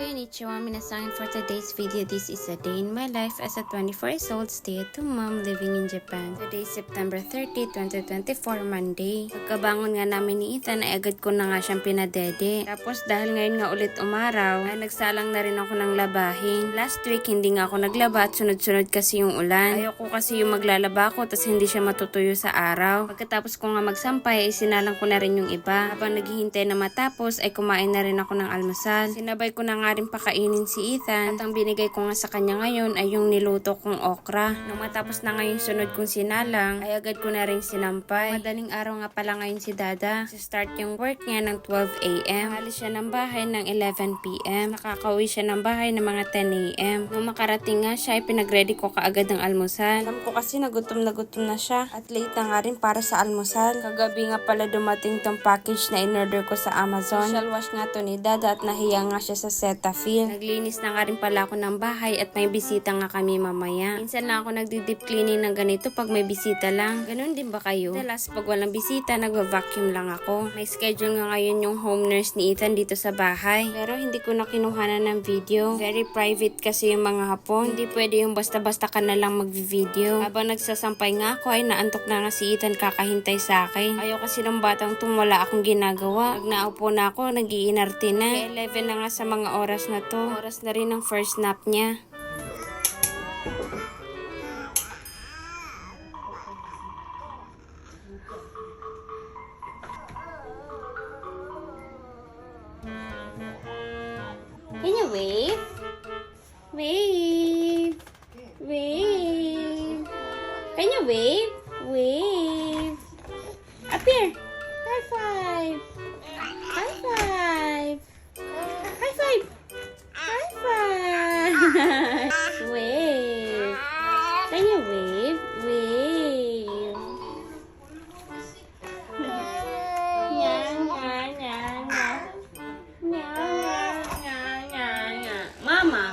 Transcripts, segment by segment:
Konnichiwa minasan. For today's video, this is a day in my life as a 24 years old stay-at-home mom living in Japan. Today is September 30, 2024, Monday. Pagkabangon nga namin ni Ethan ay agad ko na nga siyang pinadede. Tapos dahil ngayon nga ulit umaraw, ay nagsalang na rin ako ng labahin. Last week hindi nga ako naglaba at sunod-sunod kasi yung ulan. Ayoko kasi yung maglalaba ko tapos hindi siya matutuyo sa araw. Pagkatapos ko nga magsampay ay sinalang ko na rin yung iba. Habang naghihintay na matapos ay kumain na rin ako ng almusal. Sinabay ko na nga rin pakainin si Ethan at ang binigay ko nga sa kanya ngayon ay yung niluto kong okra. Nung matapos na ngayon sunod kong sinalang ay agad ko na rin sinampay. Madaling araw nga pala ngayon si Dada. Start yung work niya ng 12 a.m. Alis siya ng bahay ng 11 p.m. Nakakauwi siya ng bahay ng mga 10 a.m. Nung makarating nga siya ay pinag-ready ko kaagad ng almusal. Alam ko kasi na gutom na siya at late na nga rin para sa almusal. Kagabi nga pala dumating tong package na in-order ko sa Amazon. Facial wash nga to ni Dada at nahiya nga siya sa Cetaphil. Naglinis na nga rin pala ako ng bahay at may bisita nga kami mamaya. Minsan lang ako nagdi-deep cleaning ng ganito pag may bisita lang. Ganun din ba kayo? Dalas pag walang bisita, nagva-vacuum lang ako. May schedule nga ngayon yung home nurse ni Ethan dito sa bahay. Pero hindi ko na kinuhanan ng video. Very private kasi yung mga hapon. Hindi pwede yung basta-basta ka na lang mag-video. Habang nagsasampay nga ako ay naantok na nga si Ethan kakahintay sa akin. Ayaw kasi ng batang tong wala akong ginagawa. Pag naupo na ako, nag-iinarte na. 11 na nga sa mga oras na to. Oras na rin ang first nap niya. Can you wave? Wave. Wave. Can you wave? Wave. Up here. High five. High five. High five. High five. Wave. Can you wave? Wave. Nya, nya, nya, nya. Nya, nya, nya, nya, nya. Mama.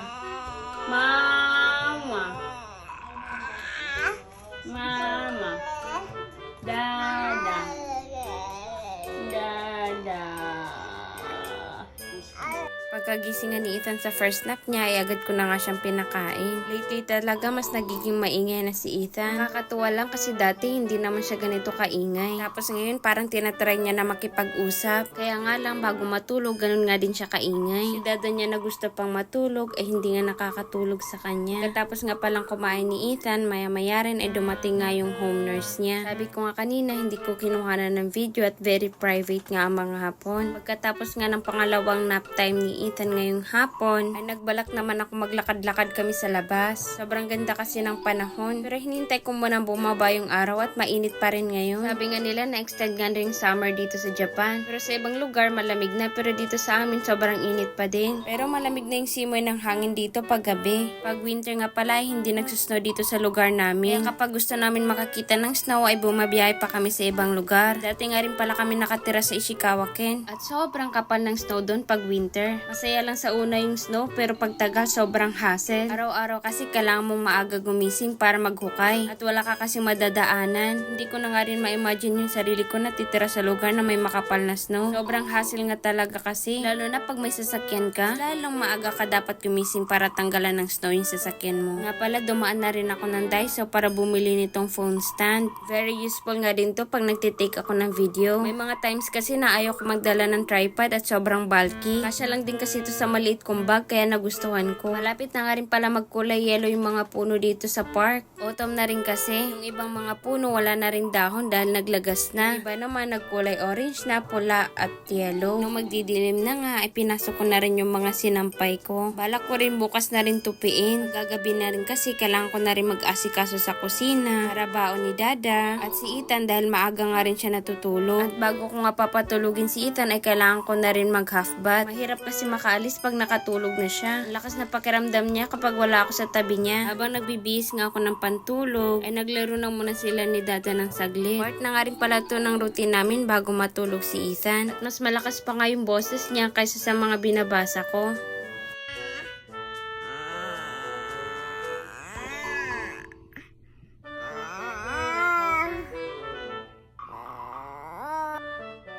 Mama. Mama. Dada. Dada. Pagkagisingan ni Ethan sa first nap niya ay agad ko na nga siyang pinakain. Lately talaga mas nagiging maingay na si Ethan. Nakakatuwa lang kasi dati hindi naman siya ganito kaingay. Tapos ngayon parang tinatry niya na makipag-usap. Kaya nga lang bago matulog ganun nga din siya kaingay. Si Dada niya na gusto pang matulog ay hindi nga nakakatulog sa kanya. Katapos nga palang kumain ni Ethan, maya-maya rin ay dumating nga yung home nurse niya. Sabi ko nga kanina hindi ko kinuhanan ng video at very private nga ang mga hapon. Pagkatapos nga ng pangalawang nap time ni Ethan ngayong hapon, ay nagbalak naman ako maglakad-lakad kami sa labas. Sobrang ganda kasi ng panahon. Pero hinintay ko muna bumaba yung araw at mainit pa rin ngayon. Sabi nga nila na-extend nga rin summer dito sa Japan. Pero sa ibang lugar malamig na, pero dito sa amin sobrang init pa din. Pero malamig na yung simoy ng hangin dito pag gabi. Pag winter nga pala ay hindi nagsusnow dito sa lugar namin. Kaya kapag gusto namin makakita ng snow ay bumabiyahe pa kami sa ibang lugar. Dati nga rin pala kami nakatira sa Ishikawa, Ken. At sobrang kapal ng snow doon pag winter. Masaya lang sa una yung snow pero pagtagal sobrang hassle. Araw-araw kasi kailangan mong maaga gumising para maghukay. At wala ka kasi madadaanan. Hindi ko na nga rin ma-imagine yung sarili ko na titira sa lugar na may makapal na snow. Sobrang hassle nga talaga kasi. Lalo na pag may sasakyan ka, lalong maaga ka dapat gumising para tanggalan ng snow yung sasakyan mo. Nga pala dumaan na rin ako ng Daiso para bumili nitong phone stand. Very useful nga din to pag nagtitake ako ng video. May mga times kasi na ayaw ko magdala ng tripod at sobrang bulky. Kasya lang din kasi ito sa maliit kong bag kaya nagustuhan ko. Malapit na nga rin pala magkulay yellow yung mga puno dito sa park. Autumn na rin kasi. Yung ibang mga puno wala na rin dahon dahil naglagas na. Iba naman nagkulay orange na, pula at yellow. Nung magdidilim na nga ay pinasok ko na rin yung mga sinampay ko. Balak ko rin bukas na rin tupiin. Gagabi na rin kasi kailangan ko na rin mag-asikaso sa kusina para baon ni Dada at si Ethan dahil maaga nga rin siya natutulog. At bago ko nga papatulugin si Ethan ay kailangan ko na rin mag-half bath. Mahirap kasi makaalis pag nakatulog na siya. Lakas na pakiramdam niya kapag wala ako sa tabi niya. Habang nagbibihis nga ako ng pantulog, ay naglaro na muna sila ni Dada ng saglit. Part na nga rin pala to ng routine namin bago matulog si Ethan. At mas malakas pa nga yung boses niya kaysa sa mga binabasa ko.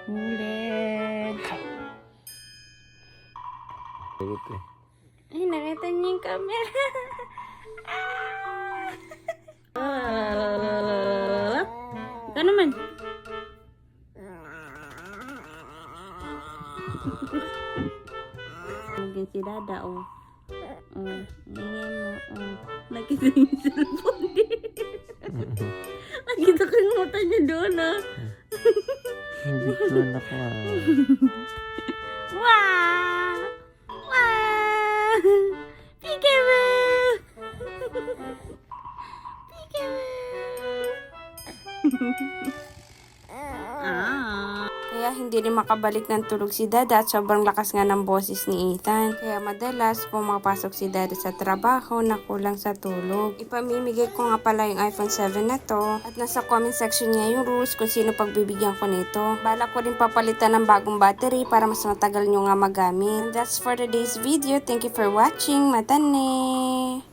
Ulit. Ulit eh. Ay, nakita niyo yung camera. Ikaw naman. Lagyan si Dada, oh. Oh, ingay mo, oh. Nakita yung cellphone din. Nakita ko yung mata niya doon, oh. Hindi ko nakuha. Wow! Wow! Peekaboo! Peekaboo! Kaya hindi rin makabalik ng tulog si Dada at sobrang lakas nga ng boses ni Ethan. Kaya madalas pumapasok si Dada sa trabaho na kulang sa tulog. Ipamimigay ko nga pala yung iPhone 7 na to at nasa comment section niya yung rules kung sino pagbibigyan ko nito. Bala ko rin papalitan ng bagong battery para mas matagal nyo nga magamit. And that's for today's video. Thank you for watching. Matane!